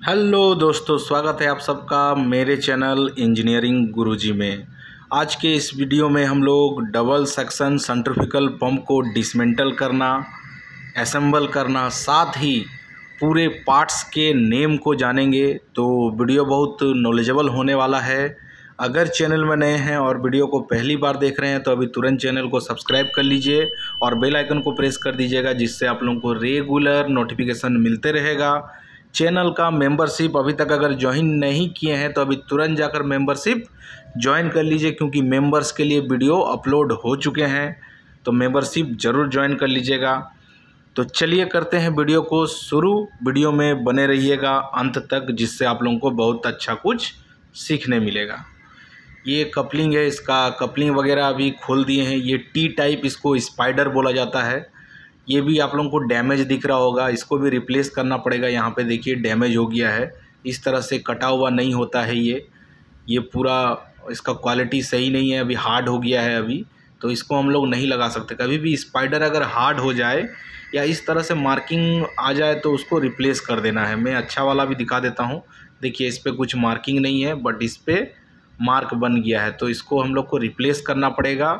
Hello दोस्तों, स्वागत है आप सबका मेरे चैनल इंजीनियरिंग गुरुजी में। आज के इस वीडियो में हम लोग डबल सेक्शन सेंट्रीफ्यूगल पंप को डिसमेंटल करना, असेंबल करना, साथ ही पूरे पार्ट्स के नेम को जानेंगे। तो वीडियो बहुत नॉलेजेबल होने वाला है। अगर चैनल में नए हैं और वीडियो को पहली बार देख रहे हैं तो अभी तुरंत चैनल को सब्सक्राइब कर लीजिए और बेल आइकन को प्रेस कर दीजिएगा, जिससे आप लोगों को रेगुलर नोटिफिकेशन मिलते रहेगा। चैनल का मेंबरशिप अभी तक अगर ज्वाइन नहीं किए हैं तो अभी तुरंत जाकर मेंबरशिप ज्वाइन कर लीजिए, क्योंकि मेंबर्स के लिए वीडियो अपलोड हो चुके हैं। तो मेंबरशिप ज़रूर ज्वाइन कर लीजिएगा। तो चलिए करते हैं वीडियो को शुरू। वीडियो में बने रहिएगा अंत तक, जिससे आप लोगों को बहुत अच्छा कुछ सीखने मिलेगा। ये कपलिंग है, इसका कपलिंग वगैरह अभी खोल दिए हैं। ये टी टाइप, इसको स्पाइडर बोला जाता है। ये भी आप लोगों को डैमेज दिख रहा होगा, इसको भी रिप्लेस करना पड़ेगा। यहाँ पे देखिए डैमेज हो गया है, इस तरह से कटा हुआ नहीं होता है ये पूरा इसका क्वालिटी सही नहीं है, अभी हार्ड हो गया है अभी, तो इसको हम लोग नहीं लगा सकते। कभी भी स्पाइडर अगर हार्ड हो जाए या इस तरह से मार्किंग आ जाए तो उसको रिप्लेस कर देना है। मैं अच्छा वाला भी दिखा देता हूँ। देखिए इस पर कुछ मार्किंग नहीं है, बट इस पर मार्क बन गया है, तो इसको हम लोग को रिप्लेस करना पड़ेगा।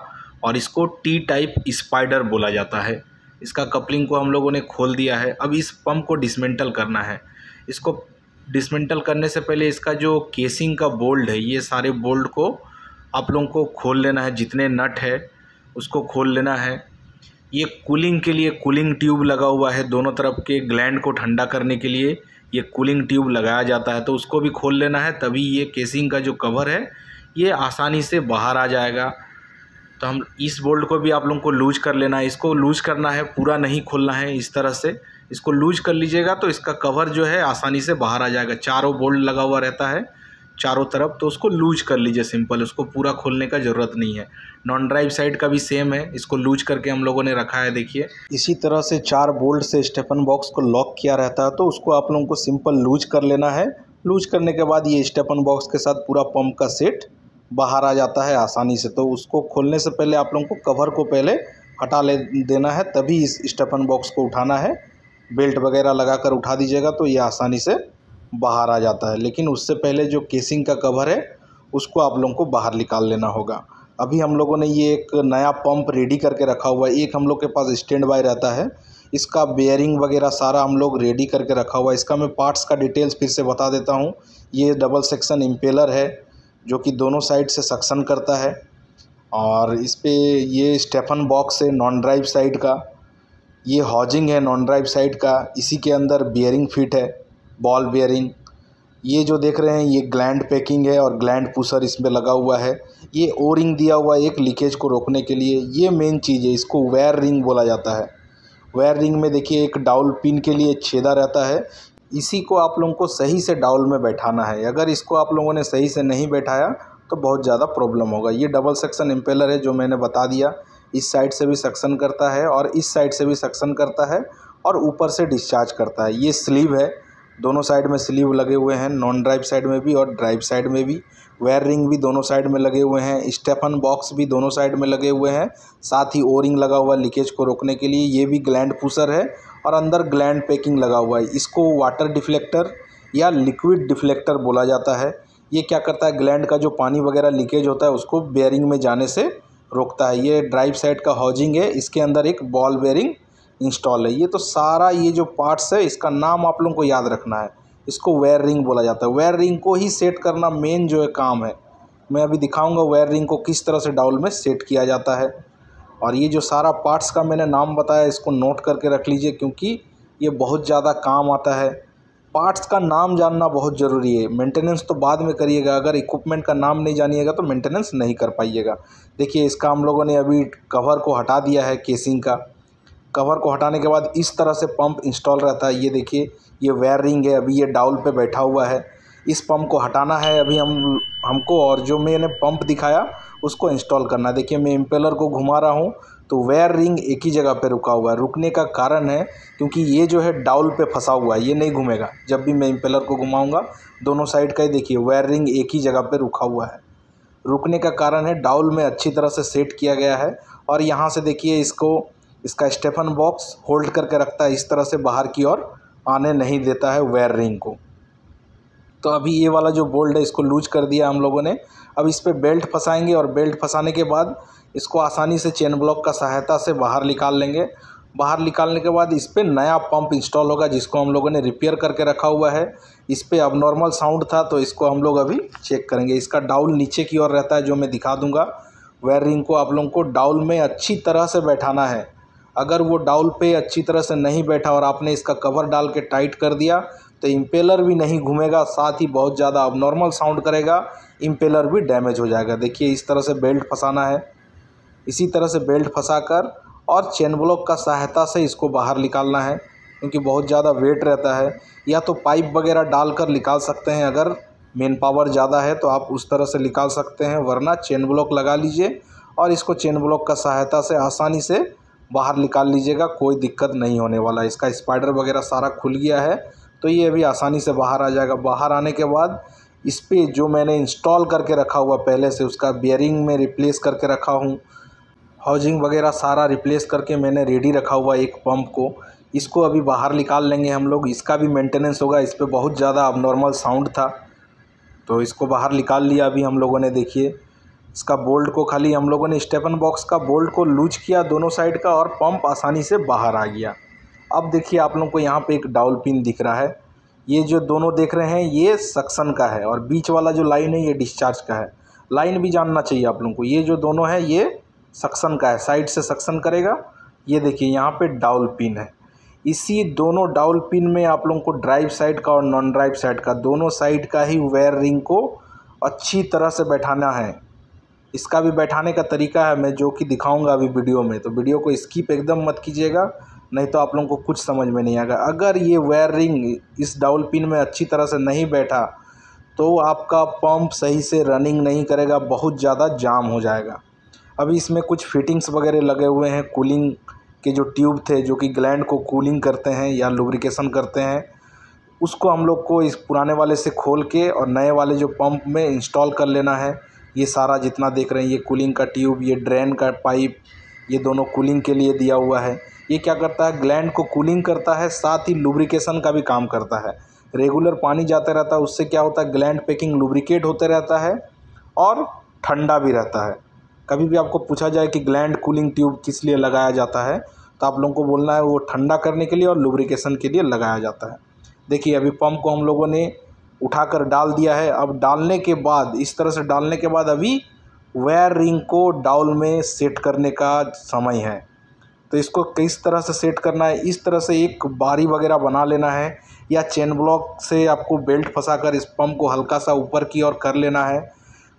और इसको टी टाइप स्पाइडर बोला जाता है। इसका कपलिंग को हम लोगों ने खोल दिया है। अब इस पंप को डिसमेंटल करना है। इसको डिसमेंटल करने से पहले इसका जो केसिंग का बोल्ट है, ये सारे बोल्ट को आप लोगों को खोल लेना है। जितने नट है उसको खोल लेना है। ये कूलिंग के लिए कूलिंग ट्यूब लगा हुआ है, दोनों तरफ के ग्लैंड को ठंडा करने के लिए ये कूलिंग ट्यूब लगाया जाता है, तो उसको भी खोल लेना है। तभी ये केसिंग का जो कवर है ये आसानी से बाहर आ जाएगा। तो हम इस बोल्ट को भी आप लोगों को लूज कर लेना है। इसको लूज करना है, पूरा नहीं खोलना है। इस तरह से इसको लूज कर लीजिएगा तो इसका कवर जो है आसानी से बाहर आ जाएगा। चारों बोल्ट लगा हुआ रहता है चारों तरफ, तो उसको लूज कर लीजिए सिंपल। उसको पूरा खोलने का ज़रूरत नहीं है। नॉन ड्राइव साइड का भी सेम है, इसको लूज करके हम लोगों ने रखा है। देखिए इसी तरह से 4 बोल्ट से स्टेफन बॉक्स को लॉक किया रहता है, तो उसको आप लोगों को सिंपल लूज कर लेना है। लूज करने के बाद ये स्टेफन बॉक्स के साथ पूरा पंप का सेट बाहर आ जाता है आसानी से। तो उसको खोलने से पहले आप लोगों को कवर को पहले हटा ले देना है, तभी इस स्टेफन बॉक्स को उठाना है। बेल्ट वगैरह लगाकर उठा दीजिएगा तो ये आसानी से बाहर आ जाता है। लेकिन उससे पहले जो केसिंग का कवर है उसको आप लोगों को बाहर निकाल लेना होगा। अभी हम लोगों ने ये एक नया पंप रेडी करके रखा हुआ है। एक हम लोग के पास स्टैंड बाय रहता है, इसका बेयरिंग वगैरह सारा हम लोग रेडी करके रखा हुआ है। इसका मैं पार्ट्स का डिटेल्स फिर से बता देता हूँ। ये डबल सेक्शन इम्पेलर है जो कि दोनों साइड से सक्शन करता है, और इस पे ये स्टेफन बॉक्स है नॉन ड्राइव साइड का। ये हॉजिंग है नॉन ड्राइव साइड का। इसी के अंदर बियरिंग फिट है, बॉल बियरिंग। ये जो देख रहे हैं ये ग्लैंड पैकिंग है और ग्लैंड पुशर इसमें लगा हुआ है। ये ओ रिंग दिया हुआ है एक लीकेज को रोकने के लिए। ये मेन चीज़ है, इसको वेयर रिंग बोला जाता है। वेयर रिंग में देखिए एक डाउल पिन के लिए छेदा रहता है। इसी को आप लोगों को सही से डाउल में बैठाना है। अगर इसको आप लोगों ने सही से नहीं बैठाया तो बहुत ज़्यादा प्रॉब्लम होगा। ये डबल सेक्शन इम्पेलर है जो मैंने बता दिया। इस साइड से भी सक्शन करता है और इस साइड से भी सक्शन करता है और ऊपर से डिस्चार्ज करता है। ये स्लीव है, दोनों साइड में स्लीव लगे हुए हैं, नॉन ड्राइव साइड में भी और ड्राइव साइड में भी। वेयर रिंग भी दोनों साइड में लगे हुए हैं। स्टेफन बॉक्स भी दोनों साइड में लगे हुए हैं। साथ ही ओ रिंग लगा हुआ लीकेज को रोकने के लिए। ये भी ग्लैंड पुशर है और अंदर ग्लैंड पैकिंग लगा हुआ है। इसको वाटर डिफ्लेक्टर या लिक्विड डिफ्लेक्टर बोला जाता है। ये क्या करता है, ग्लैंड का जो पानी वगैरह लीकेज होता है उसको बेयरिंग में जाने से रोकता है। ये ड्राइव साइड का हॉजिंग है, इसके अंदर एक बॉल बेयरिंग इंस्टॉल है। ये तो सारा ये जो पार्ट्स है इसका नाम आप लोगों को याद रखना है। इसको वेयर रिंग बोला जाता है। वेयर रिंग को ही सेट करना मेन जो है काम है। मैं अभी दिखाऊंगा वेयर रिंग को किस तरह से डाउल में सेट किया जाता है। और ये जो सारा पार्ट्स का मैंने नाम बताया इसको नोट करके रख लीजिए, क्योंकि ये बहुत ज़्यादा काम आता है। पार्ट्स का नाम जानना बहुत ज़रूरी है। मेंटेनेंस तो बाद में करिएगा, अगर इक्विपमेंट का नाम नहीं जानिएगा तो मेंटेनेंस नहीं कर पाइएगा। देखिए इसका हम लोगों ने अभी कवर को हटा दिया है। केसिंग का कवर को हटाने के बाद इस तरह से पंप इंस्टॉल रहता है। ये देखिए ये वेयर रिंग है, अभी ये डाउल पे बैठा हुआ है। इस पंप को हटाना है अभी हमको, और जो मैंने पंप दिखाया उसको इंस्टॉल करना है। देखिए मैं इम्पेलर को घुमा रहा हूँ तो वेयर रिंग एक ही जगह पे रुका हुआ है। रुकने का कारण है क्योंकि ये जो है डाउल पे फंसा हुआ है, ये नहीं घूमेगा। जब भी मैं इम्पेलर को घुमाऊंगा दोनों साइड का ही देखिए वेयर रिंग एक ही जगह पे रुका हुआ है। रुकने का कारण है डाउल में अच्छी तरह से सेट किया गया है। और यहाँ से देखिए इसका स्टेफन बॉक्स होल्ड करके रखता है, इस तरह से बाहर की ओर आने नहीं देता है वेयर रिंग को। तो अभी ये वाला जो बोल्ट है इसको लूज कर दिया हम लोगों ने। अब इस पर बेल्ट फंसाएंगे और बेल्ट फंसाने के बाद इसको आसानी से चेन ब्लॉक का सहायता से बाहर निकाल लेंगे। बाहर निकालने के बाद इस पर नया पंप इंस्टॉल होगा जिसको हम लोगों ने रिपेयर करके रखा हुआ है। इस पर अबनॉर्मल साउंड था तो इसको हम लोग अभी चेक करेंगे। इसका डाउल नीचे की ओर रहता है जो मैं दिखा दूंगा। वायर रिंग को आप लोगों को डाउल में अच्छी तरह से बैठाना है। अगर वो डाउल पे अच्छी तरह से नहीं बैठा और आपने इसका कवर डाल के टाइट कर दिया तो इम्पेलर भी नहीं घूमेगा, साथ ही बहुत ज़्यादा अबनॉर्मल साउंड करेगा, इम्पेलर भी डैमेज हो जाएगा। देखिए इस तरह से बेल्ट फंसाना है। इसी तरह से बेल्ट फंसाकर और चेन ब्लॉक का सहायता से इसको बाहर निकालना है, क्योंकि बहुत ज़्यादा वेट रहता है। या तो पाइप वगैरह डालकर निकाल सकते हैं, अगर मेन पावर ज़्यादा है तो आप उस तरह से निकाल सकते हैं, वरना चेन ब्लॉक लगा लीजिए और इसको चेन ब्लॉक का सहायता से आसानी से बाहर निकाल लीजिएगा। कोई दिक्कत नहीं होने वाला। इसका स्पाइडर वगैरह सारा खुल गया है तो ये अभी आसानी से बाहर आ जाएगा। बाहर आने के बाद इस पर जो मैंने इंस्टॉल करके रखा हुआ पहले से, उसका बेयरिंग में रिप्लेस करके रखा हूँ, हाउजिंग वगैरह सारा रिप्लेस करके मैंने रेडी रखा हुआ एक पंप को, इसको अभी बाहर निकाल लेंगे हम लोग। इसका भी मेंटेनेंस होगा। इस पर बहुत ज़्यादा अबनॉर्मल साउंड था तो इसको बाहर निकाल लिया अभी हम लोगों ने। देखिए इसका बोल्ट को खाली हम लोगों ने स्टेपन बॉक्स का बोल्ट को लूज किया दोनों साइड का और पंप आसानी से बाहर आ गया। अब देखिए आप लोगों को यहाँ पे एक डाउल पिन दिख रहा है। ये जो दोनों देख रहे हैं ये सक्शन का है और बीच वाला जो लाइन है ये डिस्चार्ज का है। लाइन भी जानना चाहिए आप लोगों को। ये जो दोनों है ये सक्शन का है, साइड से सक्शन करेगा। ये देखिए यहाँ पे डाउल पिन है। इसी दोनों डाउल पिन में आप लोगों को ड्राइव साइड का और नॉन ड्राइव साइड का दोनों साइड का ही वायर रिंग को अच्छी तरह से बैठाना है। इसका भी बैठाने का तरीका है मैं जो कि दिखाऊंगा अभी वीडियो में, तो वीडियो को स्किप एकदम मत कीजिएगा, नहीं तो आप लोगों को कुछ समझ में नहीं आएगा। अगर ये वायर रिंग इस डाउल पिन में अच्छी तरह से नहीं बैठा तो आपका पंप सही से रनिंग नहीं करेगा, बहुत ज़्यादा जाम हो जाएगा। अभी इसमें कुछ फिटिंग्स वगैरह लगे हुए हैं, कूलिंग के जो ट्यूब थे जो कि ग्लैंड को कूलिंग करते हैं या लुब्रिकेशन करते हैं, उसको हम लोग को इस पुराने वाले से खोल के और नए वाले जो पंप में इंस्टॉल कर लेना है। ये सारा जितना देख रहे हैं ये कूलिंग का ट्यूब, ये ड्रेन का पाइप, ये दोनों कूलिंग के लिए दिया हुआ है। ये क्या करता है, ग्लैंड को कूलिंग करता है, साथ ही लुब्रिकेशन का भी काम करता है। रेगुलर पानी जाता रहता है, उससे क्या होता है ग्लैंड पैकिंग लुब्रिकेट होते रहता है और ठंडा भी रहता है। कभी भी आपको पूछा जाए कि ग्लैंड कूलिंग ट्यूब किस लिए लगाया जाता है तो आप लोगों को बोलना है वो ठंडा करने के लिए और लुब्रिकेशन के लिए लगाया जाता है। देखिए अभी पंप को हम लोगों ने उठाकर डाल दिया है। अब डालने के बाद इस तरह से डालने के बाद अभी वायर रिंग को डाउल में सेट करने का समय है। तो इसको किस तरह से सेट करना है, इस तरह से एक बारी वगैरह बना लेना है या चेन ब्लॉक से आपको बेल्ट फंसाकर इस पंप को हल्का सा ऊपर की ओर कर लेना है।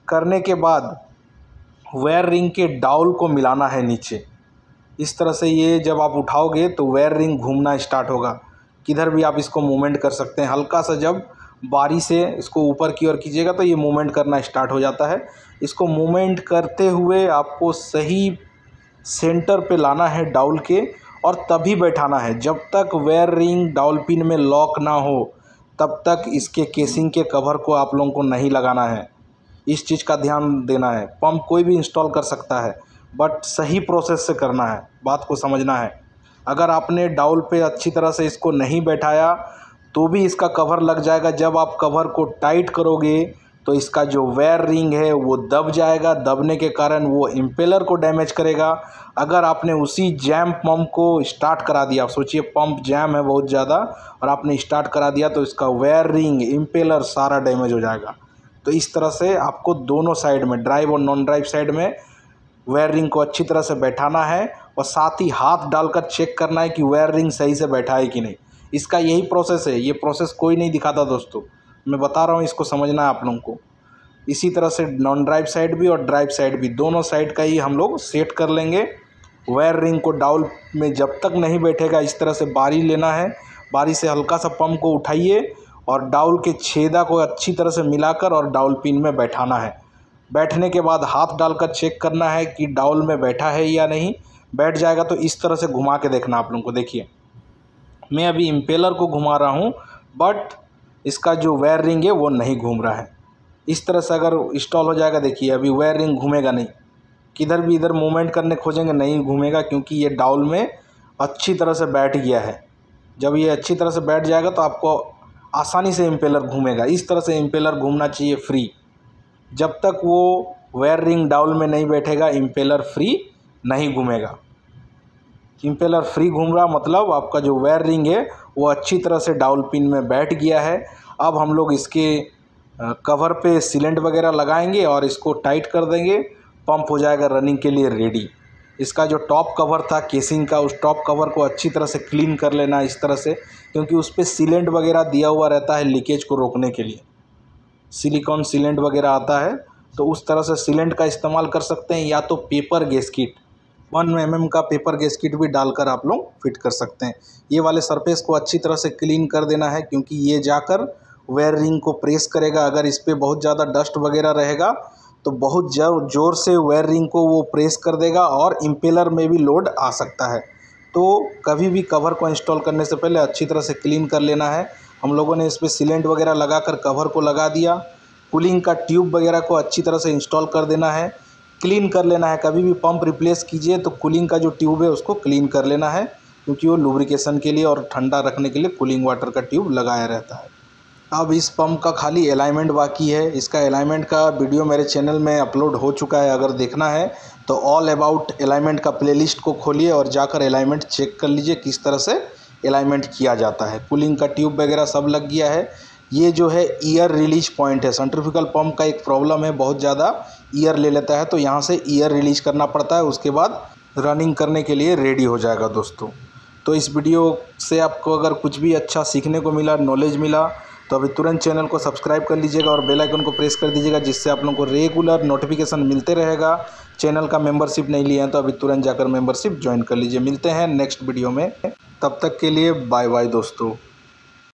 करने के बाद वायर रिंग के डाउल को मिलाना है नीचे। इस तरह से ये जब आप उठाओगे तो वायर रिंग घूमना स्टार्ट होगा। किधर भी आप इसको मूवमेंट कर सकते हैं। हल्का सा जब बारी से इसको ऊपर की ओर कीजिएगा तो ये मूवमेंट करना स्टार्ट हो जाता है। इसको मूवमेंट करते हुए आपको सही सेंटर पे लाना है डाउल के और तभी बैठाना है। जब तक वायर रिंग डाउल पिन में लॉक ना हो तब तक इसके केसिंग के कवर को आप लोगों को नहीं लगाना है। इस चीज़ का ध्यान देना है। पंप कोई भी इंस्टॉल कर सकता है बट सही प्रोसेस से करना है, बात को समझना है। अगर आपने डाउल पे अच्छी तरह से इसको नहीं बैठाया तो भी इसका कवर लग जाएगा। जब आप कवर को टाइट करोगे तो इसका जो वायर रिंग है वो दब जाएगा। दबने के कारण वो इम्पेलर को डैमेज करेगा। अगर आपने उसी जैम पंप को स्टार्ट करा दिया, आप सोचिए पंप जैम है बहुत ज़्यादा और आपने स्टार्ट करा दिया तो इसका वायर रिंग इम्पेलर सारा डैमेज हो जाएगा। तो इस तरह से आपको दोनों साइड में, ड्राइव और नॉन ड्राइव साइड में वायर रिंग को अच्छी तरह से बैठाना है और साथ ही हाथ डालकर चेक करना है कि वायर रिंग सही से बैठा है कि नहीं। इसका यही प्रोसेस है। ये प्रोसेस कोई नहीं दिखाता दोस्तों, मैं बता रहा हूँ, इसको समझना है आप लोगों को। इसी तरह से नॉन ड्राइव साइड भी और ड्राइव साइड भी, दोनों साइड का ही हम लोग सेट कर लेंगे। वायर रिंग को डाउल में जब तक नहीं बैठेगा इस तरह से बारी लेना है। बारी से हल्का सा पंप को उठाइए और डाउल के छेदा को अच्छी तरह से मिलाकर और डाउल पिन में बैठाना है। बैठने के बाद हाथ डालकर चेक करना है कि डाउल में बैठा है या नहीं। बैठ जाएगा तो इस तरह से घुमा के देखना आप लोगों को। देखिए मैं अभी इम्पेलर को घुमा रहा हूँ बट इसका जो वायर रिंग है वो नहीं घूम रहा है। इस तरह से अगर इंस्टॉल हो जाएगा, देखिए अभी वायर रिंग घूमेगा नहीं। किधर भी इधर मूवमेंट करने खोजेंगे नहीं घूमेगा, क्योंकि ये डाउल में अच्छी तरह से बैठ गया है। जब ये अच्छी तरह से बैठ जाएगा तो आपको आसानी से इम्पेलर घूमेगा। इस तरह से इम्पेलर घूमना चाहिए फ्री। जब तक वो वायर रिंग डाउल में नहीं बैठेगा इम्पेलर फ्री नहीं घूमेगा। इम्पेलर फ्री घूम रहा मतलब आपका जो वायर रिंग है वो अच्छी तरह से डाउल पिन में बैठ गया है। अब हम लोग इसके कवर पे सीलेंट वगैरह लगाएंगे और इसको टाइट कर देंगे। पंप हो जाएगा रनिंग के लिए रेडी। इसका जो टॉप कवर था केसिंग का, उस टॉप कवर को अच्छी तरह से क्लीन कर लेना इस तरह से, क्योंकि उस पर सीलेंट वगैरह दिया हुआ रहता है लीकेज को रोकने के लिए। सिलिकॉन सीलेंट वगैरह आता है, तो उस तरह से सीलेंट का इस्तेमाल कर सकते हैं, या तो पेपर गैस्किट 1 mm का पेपर गैस्किट भी डालकर आप लोग फिट कर सकते हैं। ये वाले सरफेस को अच्छी तरह से क्लीन कर देना है, क्योंकि ये जाकर वायर रिंग को प्रेस करेगा। अगर इस पर बहुत ज़्यादा डस्ट वगैरह रहेगा तो बहुत ज़ोर से वायर रिंग को वो प्रेस कर देगा और इम्पेलर में भी लोड आ सकता है। तो कभी भी कवर को इंस्टॉल करने से पहले अच्छी तरह से क्लीन कर लेना है। हम लोगों ने इस पर सीलेंट वगैरह लगाकर कवर को लगा दिया। कूलिंग का ट्यूब वगैरह को अच्छी तरह से इंस्टॉल कर देना है, क्लीन कर लेना है। कभी भी पंप रिप्लेस कीजिए तो कूलिंग का जो ट्यूब है उसको क्लीन कर लेना है, क्योंकि वो लुब्रिकेशन के लिए और ठंडा रखने के लिए कूलिंग वाटर का ट्यूब लगाया रहता है। अब इस पंप का खाली अलाइनमेंट बाकी है। इसका अलाइनमेंट का वीडियो मेरे चैनल में अपलोड हो चुका है। अगर देखना है तो ऑल अबाउट अलाइनमेंट का प्लेलिस्ट को खोलिए और जाकर अलाइनमेंट चेक कर लीजिए किस तरह से अलाइनमेंट किया जाता है। कूलिंग का ट्यूब वगैरह सब लग गया है। ये जो है ईयर रिलीज पॉइंट है। सेंट्रीफ्यूगल पंप का एक प्रॉब्लम है, बहुत ज़्यादा ईयर ले लेता है, तो यहाँ से ईयर रिलीज करना पड़ता है। उसके बाद रनिंग करने के लिए रेडी हो जाएगा दोस्तों। तो इस वीडियो से आपको अगर कुछ भी अच्छा सीखने को मिला, नॉलेज मिला, तो अभी तुरंत चैनल को सब्सक्राइब कर लीजिएगा और बेल आइकन को प्रेस कर दीजिएगा, जिससे आप लोगों को रेगुलर नोटिफिकेशन मिलते रहेगा। चैनल का मेंबरशिप नहीं लिया है तो अभी तुरंत जाकर मेंबरशिप ज्वाइन कर लीजिए। मिलते हैं नेक्स्ट वीडियो में, तब तक के लिए बाय बाय दोस्तों।